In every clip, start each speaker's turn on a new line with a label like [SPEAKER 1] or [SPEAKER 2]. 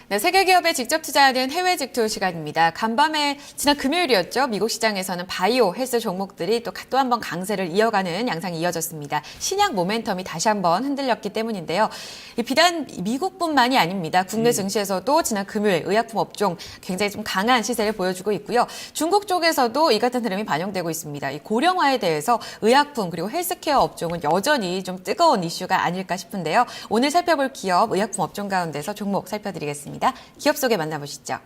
[SPEAKER 1] 네, 세계 기업에 직접 투자하는 해외 직투 시간입니다. 간밤에 지난 금요일이었죠. 미국 시장에서는 바이오, 헬스 종목들이 또 한 번 강세를 이어가는 양상이 이어졌습니다. 신약 모멘텀이 다시 한번 흔들렸기 때문인데요. 비단 미국뿐만이 아닙니다. 국내 증시에서도 지난 금요일 의약품 업종 굉장히 좀 강한 시세를 보여주고 있고요. 중국 쪽에서도 이 같은 흐름이 반영되고 있습니다. 이 고령화에 대해서 의약품 그리고 헬스케어 업종은 여전히 좀 뜨거운 이슈가 아닐까 싶은데요. 오늘 살펴볼 기업 의약품 업종 가운데서 종목 살펴드리겠습니다. 기업 소개 만나보시죠.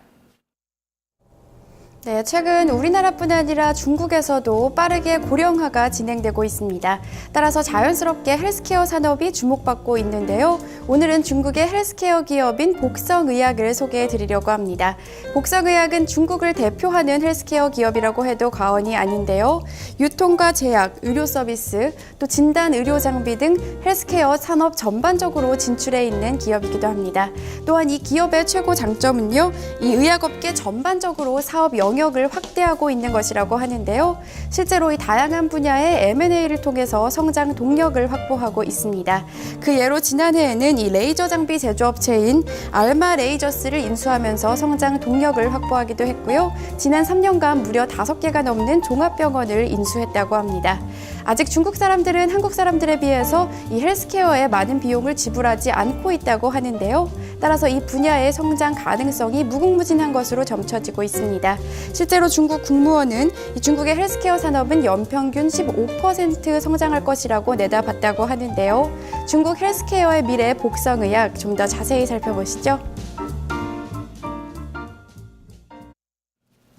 [SPEAKER 2] 네, 최근 우리나라뿐 아니라 중국에서도 빠르게 고령화가 진행되고 있습니다. 따라서 자연스럽게 헬스케어 산업이 주목받고 있는데요. 오늘은 중국의 헬스케어 기업인 복성의약을 소개해 드리려고 합니다. 복성의약은 중국을 대표하는 헬스케어 기업이라고 해도 과언이 아닌데요. 유통과 제약, 의료 서비스, 또 진단 의료 장비 등 헬스케어 산업 전반적으로 진출해 있는 기업이기도 합니다. 또한 이 기업의 최고 장점은요, 이 의약업계 전반적으로 사업 영역을 확대하고 있는 것이라고 하는데요. 실제로 이 다양한 분야의 M&A를 통해서 성장 동력을 확보하고 있습니다. 그 예로 지난해에는 이 레이저 장비 제조업체인 알마 레이저스를 인수하면서 성장 동력을 확보하기도 했고요. 지난 3년간 무려 5개가 넘는 종합병원을 인수했다고 합니다. 아직 중국 사람들은 한국 사람들에 비해서 이 헬스케어에 많은 비용을 지불하지 않고 있다고 하는데요. 따라서 이 분야의 성장 가능성이 무궁무진한 것으로 점쳐지고 있습니다. 실제로 중국 국무원은 이 중국의 헬스케어 산업은 연평균 15% 성장할 것이라고 내다봤다고 하는데요. 중국 헬스케어의 미래 복성의약 좀 더 자세히 살펴보시죠.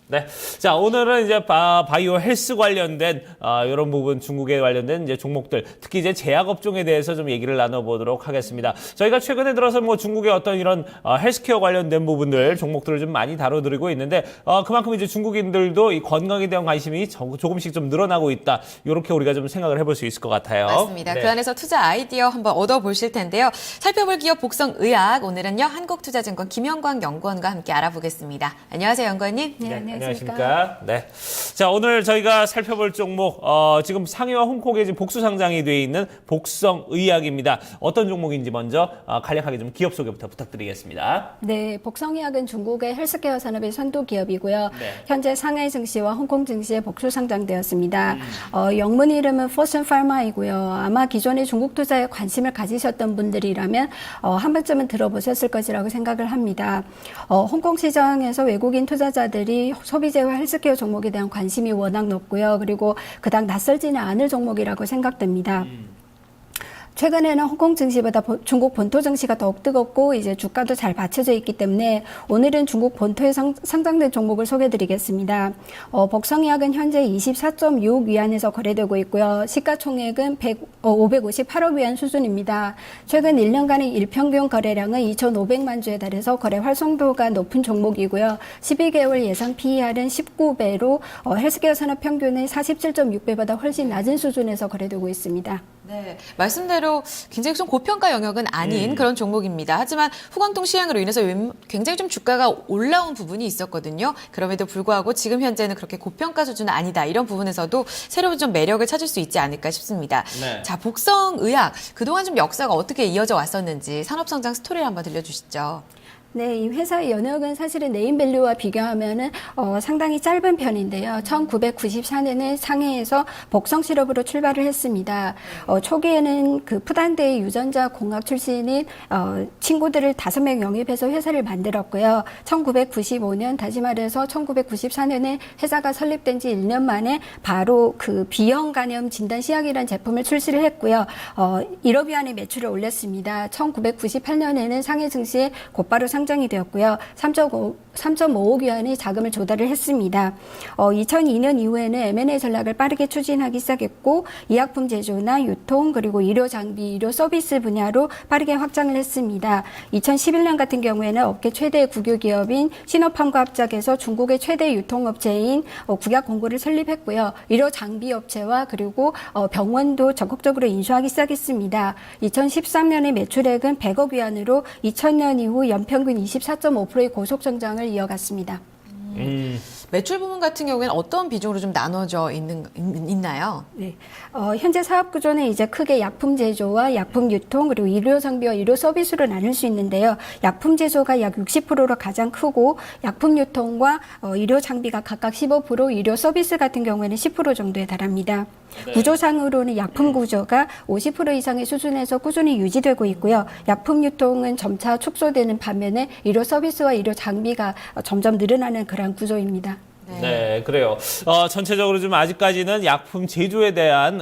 [SPEAKER 3] 네. 자, 오늘은 이제 바이오 헬스 관련된 이런 부분 중국에 관련된 이제 종목들, 특히 이제 제약 업종에 대해서 좀 얘기를 나눠보도록 하겠습니다. 저희가 최근에 들어서 뭐 중국의 어떤 이런 헬스케어 관련된 부분들, 종목들을 좀 많이 다뤄드리고 있는데 그만큼 이제 중국인들도 이 건강에 대한 관심이 조금씩 좀 늘어나고 있다. 이렇게 우리가 좀 생각을 해볼 수 있을 것 같아요.
[SPEAKER 1] 맞습니다.
[SPEAKER 3] 네.
[SPEAKER 1] 그 안에서 투자 아이디어 한번 얻어보실 텐데요. 살펴볼 기업 복성의약, 오늘은요 한국투자증권 김영광 연구원과 함께 알아보겠습니다. 안녕하세요, 연구원님.
[SPEAKER 3] 네, 안녕하십니까. 네. 자, 오늘 저희가 살펴볼 종목, 지금 상해와 홍콩에 지금 복수 상장이 되어 있는 복성의약입니다. 어떤 종목인지 먼저 간략하게 좀 기업 소개부터 부탁드리겠습니다.
[SPEAKER 4] 네, 복성의약은 중국의 헬스케어 산업의 선도 기업이고요.
[SPEAKER 3] 네.
[SPEAKER 4] 현재 상하이 증시와 홍콩 증시에 복수 상장되었습니다. 영문 이름은 포슨 파마이고요. 아마 기존에 중국 투자에 관심을 가지셨던 분들이라면 한 번쯤은 들어보셨을 것이라고 생각을 합니다. 홍콩 시장에서 외국인 투자자들이 소비재와 헬스케어 종목에 대한 관심이 워낙 높고요. 그리고 그닥 낯설지는 않을 종목이라고 생각됩니다. 최근에는 홍콩 증시보다 중국 본토 증시가 더욱 뜨겁고 이제 주가도 잘 받쳐져 있기 때문에 오늘은 중국 본토에 상장된 종목을 소개해드리겠습니다. 복성의약은 현재 24.6 위안에서 거래되고 있고요. 시가총액은 558억 위안 수준입니다. 최근 1년간의 일평균 거래량은 2,500만 주에 달해서 거래 활성도가 높은 종목이고요. 12개월 예상 PER은 19배로 헬스케어 산업 평균의 47.6배보다 훨씬 낮은 수준에서 거래되고 있습니다.
[SPEAKER 1] 네, 말씀대로 굉장히 좀 고평가 영역은 아닌 그런 종목입니다. 하지만 후광통 시행으로 인해서 굉장히 좀 주가가 올라온 부분이 있었거든요. 그럼에도 불구하고 지금 현재는 그렇게 고평가 수준은 아니다. 이런 부분에서도 새로운 좀 매력을 찾을 수 있지 않을까 싶습니다.
[SPEAKER 3] 네.
[SPEAKER 1] 자, 복성의약, 그동안 좀 역사가 어떻게 이어져 왔었는지 산업성장 스토리를 한번 들려주시죠.
[SPEAKER 4] 네, 이 회사의 연역은 사실은 네임밸류와 비교하면은 상당히 짧은 편인데요. 1994년에 상해에서 복성 실업으로 출발을 했습니다. 초기에는 그 푸단대의 유전자 공학 출신인 친구들을 5명 영입해서 회사를 만들었고요. 1995년 다시 말해서 1994년에 회사가 설립된 지 1년 만에 바로 그 B형 간염 진단 시약이라는 제품을 출시를 했고요. 1억 위안의 매출을 올렸습니다. 1998년에는 상해 증시에 곧바로 상장이 되었고요. 3.5억 위안의 자금을 조달을 했습니다. 2002년 이후에는 M&A 전략을 빠르게 추진하기 시작했고 의약품 제조나 유통 그리고 의료 장비, 의료 서비스 분야로 빠르게 확장을 했습니다. 2011년 같은 경우에는 업계 최대 국유 기업인 시너팜과 합작해서 중국의 최대 유통업체인 국약 공고를 설립했고요. 의료 장비 업체와 그리고 병원도 적극적으로 인수하기 시작했습니다. 2013년에 매출액은 100억 위안으로 2000년 이후 연평균 24.5%의 고속 성장을 이어갔습니다.
[SPEAKER 1] 매출 부분 같은 경우에는 어떤 비중으로 좀 나눠져 있나요?
[SPEAKER 4] 네. 현재 사업 구조는 이제 크게 약품 제조와 약품 유통 그리고 의료 장비와 의료 서비스로 나눌 수 있는데요. 약품 제조가 약 60%로 가장 크고 약품 유통과 의료 장비가 각각 15%, 의료 서비스 같은 경우에는 10% 정도에 달합니다. 구조상으로는 약품 구조가 50% 이상의 수준에서 꾸준히 유지되고 있고요. 약품 유통은 점차 축소되는 반면에 의료 서비스와 의료 장비가 점점 늘어나는 그런 구조입니다.
[SPEAKER 3] 네, 그래요. 전체적으로 좀 아직까지는 약품 제조에 대한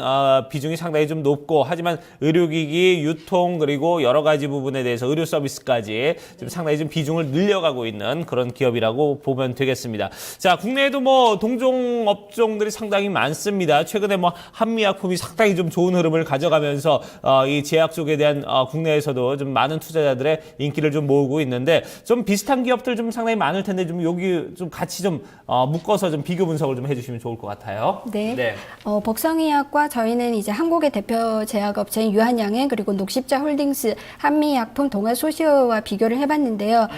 [SPEAKER 3] 비중이 상당히 좀 높고, 하지만 의료기기, 유통, 그리고 여러 가지 부분에 대해서 의료 서비스까지 좀 상당히 좀 비중을 늘려가고 있는 그런 기업이라고 보면 되겠습니다. 자, 국내에도 뭐 동종 업종들이 상당히 많습니다. 최근에 뭐 한미약품이 상당히 좀 좋은 흐름을 가져가면서 이 제약 쪽에 대한 국내에서도 좀 많은 투자자들의 인기를 좀 모으고 있는데, 좀 비슷한 기업들 좀 상당히 많을 텐데 좀 여기 좀 같이 좀 묶어서 좀 비교 분석을 좀 해주시면 좋을 것 같아요.
[SPEAKER 4] 네. 복성의학과 저희는 이제 한국의 대표 제약업체인 유한양행 그리고 녹십자홀딩스, 한미약품, 동아소시오와 비교를 해봤는데요.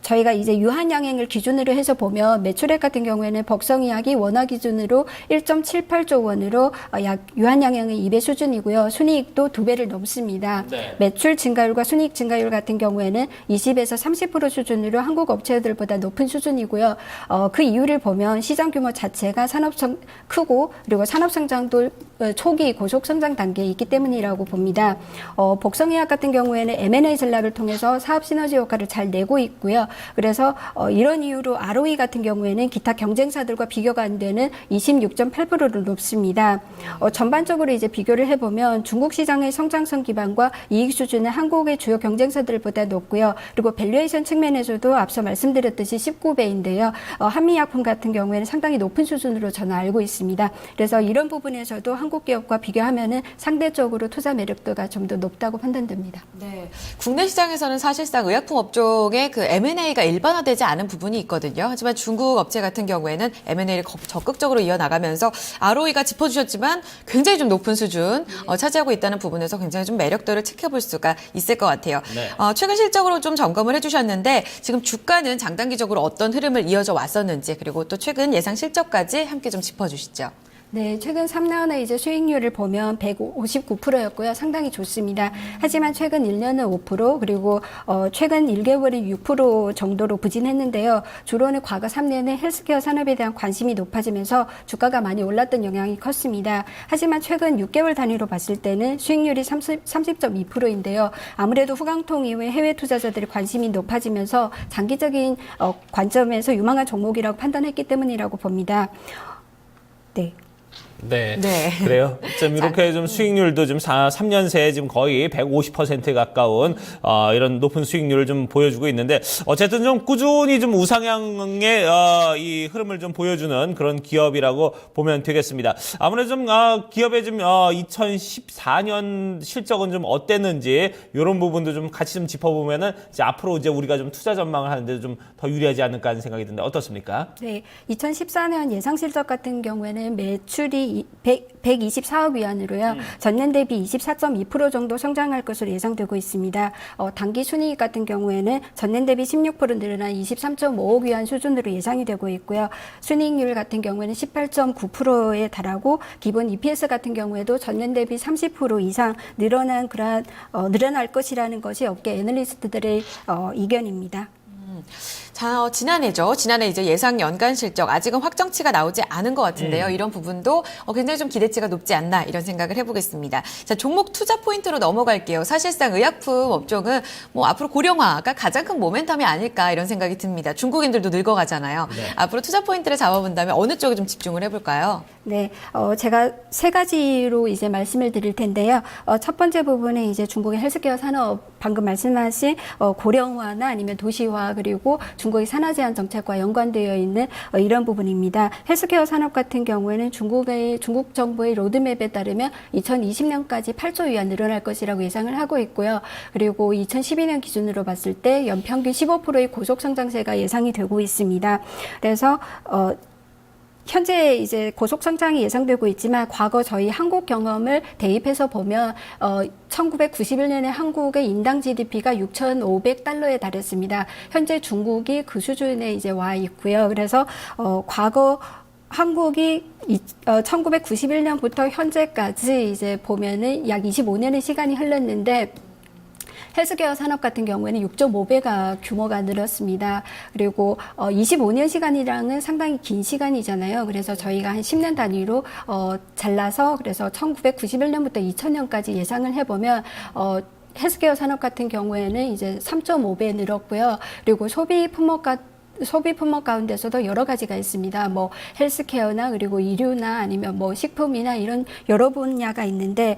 [SPEAKER 4] 저희가 이제 유한양행을 기준으로 해서 보면 매출액 같은 경우에는 복성의학이 원화 기준으로 1.78조 원으로 약 유한양행의 2배 수준이고요. 순이익도 2배를 넘습니다.
[SPEAKER 3] 네.
[SPEAKER 4] 매출 증가율과 순이익 증가율 같은 경우에는 20에서 30% 수준으로 한국 업체들보다 높은 수준이고요. 그 이유를 보면 시장 규모 자체가 산업성 크고 그리고 산업 성장도 초기 고속 성장 단계에 있기 때문이라고 봅니다. 복성의학 같은 경우에는 M&A 전략을 통해서 사업 시너지 효과를 잘 내고 있고요. 그래서 이런 이유로 ROE 같은 경우에는 기타 경쟁사들과 비교가 안 되는 26.8%를 높습니다. 전반적으로 이제 비교를 해보면 중국 시장의 성장성 기반과 이익 수준은 한국의 주요 경쟁사들보다 높고요. 그리고 밸류에이션 측면에서도 앞서 말씀드렸듯이 19배인데요. 한미약품 같은 경우에는 상당히 높은 수준으로 저는 알고 있습니다. 그래서 이런 부분에서도 한국 기업과 비교하면은 상대적으로 투자 매력도가 좀 더 높다고 판단됩니다.
[SPEAKER 1] 네. 국내 시장에서는 사실상 의약품 업종의 그 M&A가 일반화되지 않은 부분이 있거든요. 하지만 중국 업체 같은 경우에는 M&A를 적극적으로 이어나가면서 ROE가 짚어주셨지만 굉장히 좀 높은 수준 차지하고 있다는 부분에서 굉장히 좀 매력도를 지켜볼 수가 있을 것 같아요.
[SPEAKER 3] 네.
[SPEAKER 1] 최근 실적으로 좀 점검을 해주셨는데 지금 주가는 장단기적으로 어떤 흐름을 이어져 왔었는지 그리고 또 최근 예상 실적까지 함께 좀 짚어주시죠.
[SPEAKER 4] 네, 최근 3년의 이제 수익률을 보면 159%였고요. 상당히 좋습니다. 하지만 최근 1년은 5% 그리고 최근 1개월은 6% 정도로 부진했는데요. 주로는 과거 3년에 헬스케어 산업에 대한 관심이 높아지면서 주가가 많이 올랐던 영향이 컸습니다. 하지만 최근 6개월 단위로 봤을 때는 수익률이 30.2%인데요. 아무래도 후광통 이후에 해외 투자자들의 관심이 높아지면서 장기적인 관점에서 유망한 종목이라고 판단했기 때문이라고 봅니다. 네.
[SPEAKER 3] 네.
[SPEAKER 1] 네.
[SPEAKER 3] 그래요. 좀 이렇게 좀 수익률도 좀 3년 새에 지금 거의 150%에 가까운 이런 높은 수익률을 좀 보여주고 있는데, 어쨌든 좀 꾸준히 좀 우상향의 이 흐름을 좀 보여주는 그런 기업이라고 보면 되겠습니다. 아무래도 좀 기업의 좀 2014년 실적은 좀 어땠는지 이런 부분도 좀 같이 좀 짚어보면은 이제 앞으로 이제 우리가 좀 투자 전망을 하는데 좀 더 유리하지 않을까 하는 생각이 드는데 어떻습니까?
[SPEAKER 4] 네, 2014년 예상 실적 같은 경우에는 매출이 124억 위안으로요. 전년 대비 24.2% 정도 성장할 것으로 예상되고 있습니다. 단기 순이익 같은 경우에는 전년 대비 16% 늘어난 23.5억 위안 수준으로 예상이 되고 있고요. 순이익률 같은 경우에는 18.9%에 달하고 기본 EPS 같은 경우에도 전년 대비 30% 이상 늘어날 것이라는 것이 업계 애널리스트들의 의견입니다.
[SPEAKER 1] 자, 지난해죠. 지난해 이제 예상 연간 실적 아직은 확정치가 나오지 않은 것 같은데요. 이런 부분도 굉장히 좀 기대치가 높지 않나 이런 생각을 해보겠습니다. 자, 종목 투자 포인트로 넘어갈게요. 사실상 의약품 업종은 뭐 앞으로 고령화가 가장 큰 모멘텀이 아닐까 이런 생각이 듭니다. 중국인들도 늙어가잖아요.
[SPEAKER 3] 네.
[SPEAKER 1] 앞으로 투자 포인트를 잡아본다면 어느 쪽에 좀 집중을 해볼까요?
[SPEAKER 4] 네, 제가 세 가지로 이제 말씀을 드릴 텐데요. 첫 번째 부분은 이제 중국의 헬스케어 산업, 방금 말씀하신 고령화나 아니면 도시화 그리고 중국의 산화 제한 정책과 연관되어 있는 이런 부분입니다. 헬스케어 산업 같은 경우에는 중국 정부의 로드맵에 따르면 2020년까지 8조 위안 늘어날 것이라고 예상을 하고 있고요. 그리고 2012년 기준으로 봤을 때 연평균 15%의 고속 성장세가 예상이 되고 있습니다. 그래서 현재 이제 고속 성장이 예상되고 있지만 과거 저희 한국 경험을 대입해서 보면 1991년에 한국의 인당 GDP가 6,500달러에 달했습니다. 현재 중국이 그 수준에 이제 와 있고요. 그래서 과거 한국이 1991년부터 현재까지 이제 보면은 약 25년의 시간이 흘렀는데 헬스케어 산업 같은 경우에는 6.5배가 규모가 늘었습니다. 그리고 25년 시간이랑은 상당히 긴 시간이잖아요. 그래서 저희가 한 10년 단위로 잘라서 그래서 1991년부터 2000년까지 예상을 해보면 헬스케어 산업 같은 경우에는 이제 3.5배 늘었고요. 그리고 소비 품목 가운데서도 여러 가지가 있습니다. 뭐 헬스케어나 그리고 의류나 아니면 뭐 식품이나 이런 여러 분야가 있는데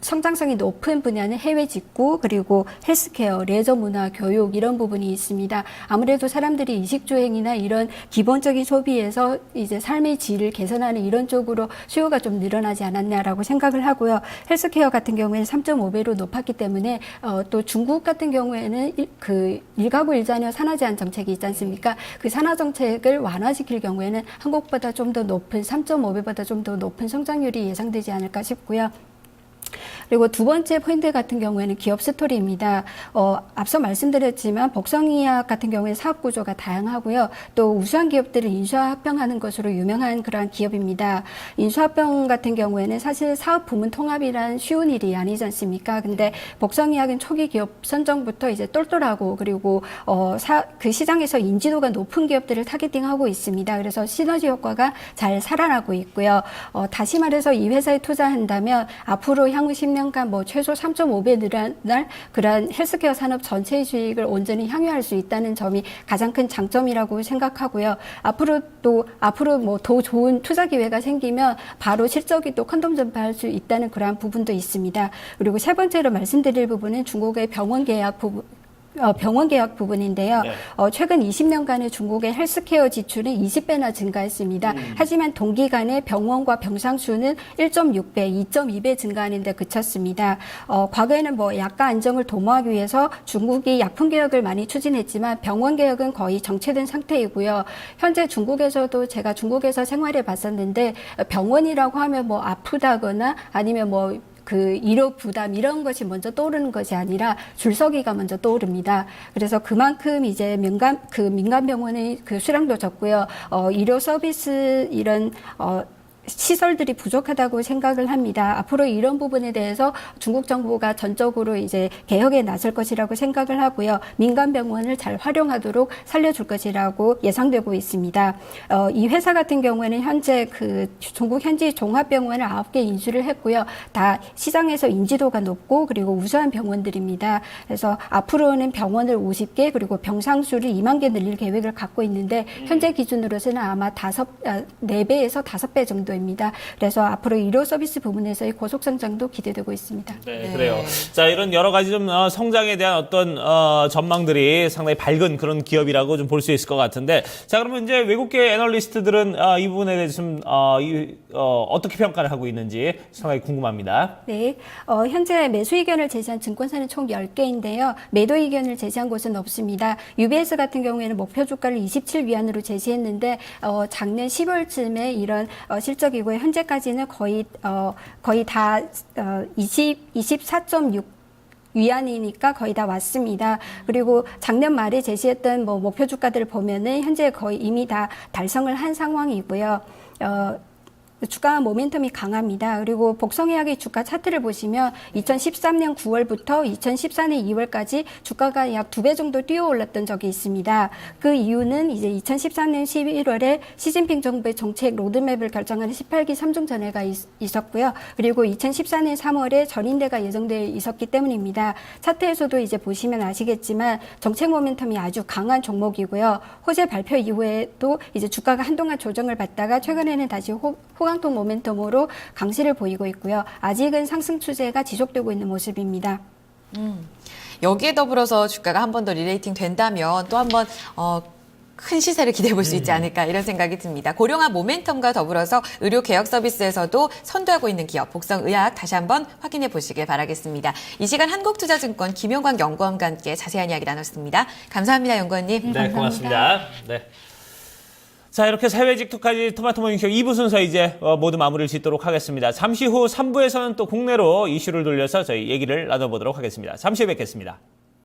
[SPEAKER 4] 성장성이 높은 분야는 해외 직구 그리고 헬스케어, 레저 문화, 교육 이런 부분이 있습니다. 아무래도 사람들이 이식주행이나 이런 기본적인 소비에서 이제 삶의 질을 개선하는 이런 쪽으로 수요가 좀 늘어나지 않았냐라고 생각을 하고요. 헬스케어 같은 경우에는 3.5배로 높았기 때문에 또 중국 같은 경우에는 그 일가구 일자녀 산화 제한 정책이 있지 않습니까? 그 산화 정책을 완화시킬 경우에는 한국보다 좀 더 높은 3.5배보다 좀 더 높은 성장률이 예상되지 않을까 싶고요. 그리고 두 번째 포인트 같은 경우에는 기업 스토리입니다. 앞서 말씀드렸지만 복성의학 같은 경우에 사업 구조가 다양하고요. 또 우수한 기업들을 인수합병하는 것으로 유명한 그러한 기업입니다. 인수합병 같은 경우에는 사실 사업 부문 통합이란 쉬운 일이 아니지 않습니까? 근데 복성의학은 초기 기업 선정부터 이제 똘똘하고 그리고 그 시장에서 인지도가 높은 기업들을 타겟팅하고 있습니다. 그래서 시너지 효과가 잘 살아나고 있고요. 다시 말해서 이 회사에 투자한다면 앞으로 향후 10년간 뭐 최소 3.5배 늘어날 그러한 헬스케어 산업 전체의 수익을 온전히 향유할 수 있다는 점이 가장 큰 장점이라고 생각하고요. 앞으로 뭐 더 좋은 투자 기회가 생기면 바로 실적이 또 컨덤 전파할 수 있다는 그러한 부분도 있습니다. 그리고 세 번째로 말씀드릴 부분은 중국의 병원 계약 부분인데요.
[SPEAKER 3] 네.
[SPEAKER 4] 최근 20년간의 중국의 헬스케어 지출은 20배나 증가했습니다. 하지만 동기간에 병원과 병상 수는 1.6배, 2.2배 증가하는 데 그쳤습니다. 과거에는 뭐 약가 안정을 도모하기 위해서 중국이 약품 개혁을 많이 추진했지만 병원 개혁은 거의 정체된 상태이고요. 현재 중국에서도 제가 중국에서 생활해 봤었는데 병원이라고 하면 뭐 아프다거나 아니면 뭐 그 의료 부담 이런 것이 먼저 떠오르는 것이 아니라 줄서기가 먼저 떠오릅니다. 그래서 그만큼 이제 민간 병원의 그 수량도 적고요. 의료 서비스 이런 시설들이 부족하다고 생각을 합니다. 앞으로 이런 부분에 대해서 중국 정부가 전적으로 이제 개혁에 나설 것이라고 생각을 하고요. 민간 병원을 잘 활용하도록 살려줄 것이라고 예상되고 있습니다. 이 회사 같은 경우에는 현재 그 중국 현지 종합병원을 9개 인수를 했고요. 다 시장에서 인지도가 높고 그리고 우수한 병원들입니다. 그래서 앞으로는 병원을 50개 그리고 병상수를 2만 개 늘릴 계획을 갖고 있는데 현재 기준으로서는 아마 4배에서 5배 정도 입니다. 그래서 앞으로 의료 서비스 부분에서의 고속 성장도 기대되고 있습니다.
[SPEAKER 3] 네, 그래요. 자, 이런 여러 가지 좀 성장에 대한 어떤 전망들이 상당히 밝은 그런 기업이라고 좀 볼 수 있을 것 같은데, 자, 그러면 이제 외국계 애널리스트들은 이 부분에 대해서 좀 어떻게 평가를 하고 있는지 상당히 궁금합니다.
[SPEAKER 4] 네, 현재 매수 의견을 제시한 증권사는 총 10개인데요. 매도 의견을 제시한 곳은 없습니다. UBS 같은 경우에는 목표 주가를 27위안으로 제시했는데 작년 10월쯤에 이런 실적이고요. 현재까지는 거의 다 24.6 위안이니까 거의 다 왔습니다. 그리고 작년 말에 제시했던 뭐 목표 주가들을 보면은 현재 거의 이미 다 달성을 한 상황이고요. 주가 모멘텀이 강합니다. 그리고 복성의학의 주가 차트를 보시면 2013년 9월부터 2014년 2월까지 주가가 약 2배 정도 뛰어 올랐던 적이 있습니다. 그 이유는 이제 2013년 11월에 시진핑 정부의 정책 로드맵을 결정하는 18기 3중 전회가 있었고요. 그리고 2014년 3월에 전인대가 예정돼 있었기 때문입니다. 차트에서도 이제 보시면 아시겠지만 정책 모멘텀이 아주 강한 종목이고요. 호재 발표 이후에도 이제 주가가 한동안 조정을 받다가 최근에는 다시 호강통 모멘텀으로 강세를 보이고 있고요. 아직은 상승 추세가 지속되고 있는 모습입니다.
[SPEAKER 1] 여기에 더불어서 주가가 한 번 더 리레이팅 된다면 또 한 번 큰 시세를 기대해 볼 수 있지 않을까 이런 생각이 듭니다. 고령화 모멘텀과 더불어서 의료 개혁 서비스에서도 선도하고 있는 기업 복성의학 다시 한번 확인해 보시길 바라겠습니다. 이 시간 한국투자증권 김용광 연구원과 함께 자세한 이야기 나눴습니다. 감사합니다, 연구원님.
[SPEAKER 3] 네, 고맙습니다. 네. 자, 이렇게 해외 직투까지 토마토 모닝쇼 2부 순서 이제 모두 마무리를 짓도록 하겠습니다. 잠시 후 3부에서는 또 국내로 이슈를 돌려서 저희 얘기를 나눠보도록 하겠습니다. 잠시 후에 뵙겠습니다.